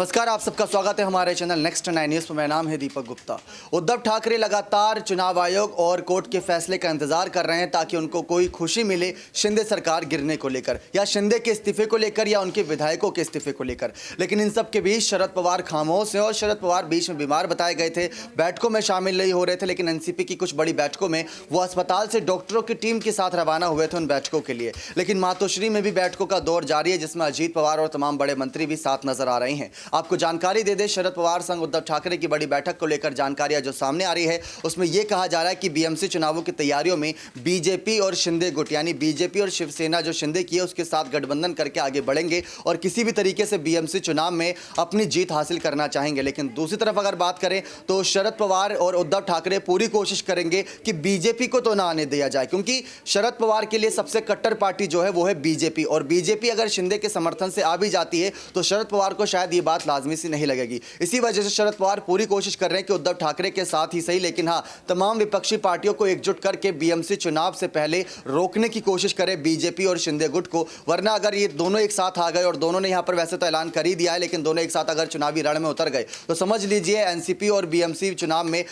नमस्कार, आप सबका स्वागत है हमारे चैनल नेक्स्ट 9 न्यूज़ पर। मेरा नाम है दीपक गुप्ता। उद्धव ठाकरे लगातार चुनाव आयोग और कोर्ट के फैसले का इंतजार कर रहे हैं ताकि उनको कोई खुशी मिले शिंदे सरकार गिरने को लेकर, या शिंदे के इस्तीफे को लेकर, या उनके विधायकों के इस्तीफे को लेकर। लेकिन इन सब के बीच शरद पवार खामोश हैं और शरद पवार बीच में बीमार बताए गए थे, बैठकों में शामिल नहीं हो रहे थे। लेकिन एनसीपी की कुछ बड़ी बैठकों में वो अस्पताल से डॉक्टरों की टीम के साथ रवाना हुए थे उन बैठकों के लिए। लेकिन मातोश्री में भी बैठकों का दौर जारी है, जिसमें अजीत पवार और तमाम बड़े मंत्री भी साथ नजर आ रहे हैं। आपको जानकारी दे दे, शरद पवार संग उद्धव ठाकरे की बड़ी बैठक को लेकर जानकारियां जो सामने आ रही है, उसमें यह कहा जा रहा है कि बीएमसी चुनावों की तैयारियों में बीजेपी और शिंदे गुट, यानी बीजेपी और शिवसेना जो शिंदे की है उसके साथ गठबंधन करके आगे बढ़ेंगे और किसी भी तरीके से बीएमसी चुनाव में अपनी जीत हासिल करना चाहेंगे। लेकिन दूसरी तरफ अगर बात करें तो शरद पवार और उद्धव ठाकरे पूरी कोशिश करेंगे कि बीजेपी को तो ना आने दिया जाए, क्योंकि शरद पवार के लिए सबसे कट्टर पार्टी जो है वो है बीजेपी, और बीजेपी अगर शिंदे के समर्थन से आ भी जाती है तो शरद पवार को शायद ये बात लाजमी सी नहीं लगेगी। इसी वजह से शरद पवार पूरी कोशिश कर रहे हैं कि उद्धव ठाकरे के साथ ही सही, लेकिन हाँ, तमाम विपक्षी पार्टियों को एकजुट करके बीएमसी चुनाव से पहले रोकने की कोशिश करें बीजेपी और शिंदे गुट को। वरना अगर ये दोनों एक साथ आ गए, और दोनों ने यहां पर वैसे तो ऐलान कर ही दिया है, लेकिन दोनों एक साथ अगर चुनावी रण में उतर गए तो समझ लीजिए एनसीपी और बीएमसी चुनाव में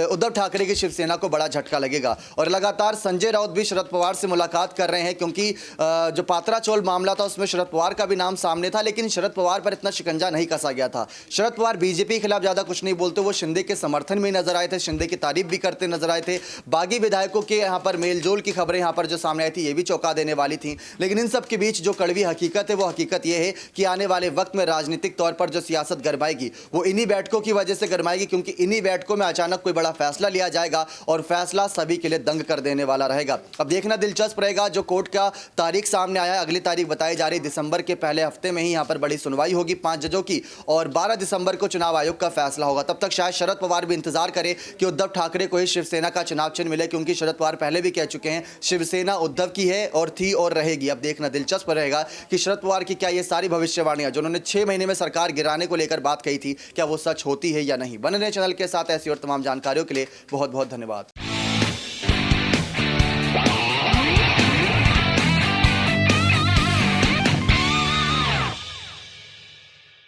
उद्धव ठाकरे की शिवसेना को बड़ा झटका लगेगा। और लगातार संजय राउत भी शरद पवार से मुलाकात कर रहे हैं, क्योंकि जो पात्रा चौल मामला था उसमें शरद पवार का भी नाम सामने था, लेकिन शरद पवार पर इतना शिकंजा नहीं कसा गया था। शरद पवार बीजेपी के खिलाफ ज्यादा कुछ नहीं बोलते, वो शिंदे के समर्थन में नजर आए थे, शिंदे की तारीफ भी करते नजर आए थे। बागी विधायकों के यहां पर मेलजोल की खबरें यहां पर जो सामने आई थी ये भी चौंका देने वाली थी। लेकिन इन सब के बीच जो कड़वी हकीकत है वो हकीकत यह है कि आने वाले वक्त में राजनीतिक तौर पर जो सियासत गरमाएगी वो इन्हीं बैठकों की वजह से गरमाएगी, क्योंकि इन्हीं बैठकों में अचानक कोई बड़ा फैसला लिया जाएगा और फैसला सभी के लिए दंग कर देने वाला रहेगा। अब देखना दिलचस्प रहेगा। जो कोर्ट का तारीख सामने आया है, अगली तारीख बताई जा रही है दिसंबर के पहले हफ्ते में ही यहां पर बड़ी सुनवाई होगी 5 जजों की, और 12 दिसंबर को चुनाव आयोग का फैसला होगा। तब तक शायद शरद पवार भी इंतजार करें कि उद्धव ठाकरे को ही शिवसेना का चुनाव चिन्ह मिले, क्योंकि शरद पवार पहले भी कह चुके हैं शिवसेना उद्धव की है और थी और रहेगी। अब देखना दिलचस्प रहेगा कि शरद पवार की क्या ये सारी भविष्यवाणियां जो उन्होंने 6 महीने में सरकार गिराने को लेकर बात कही थी, क्या वो सच होती है या नहीं। बने रहे चैनल के साथ ऐसी और तमाम जानकारियों के लिए बहुत बहुत धन्यवाद।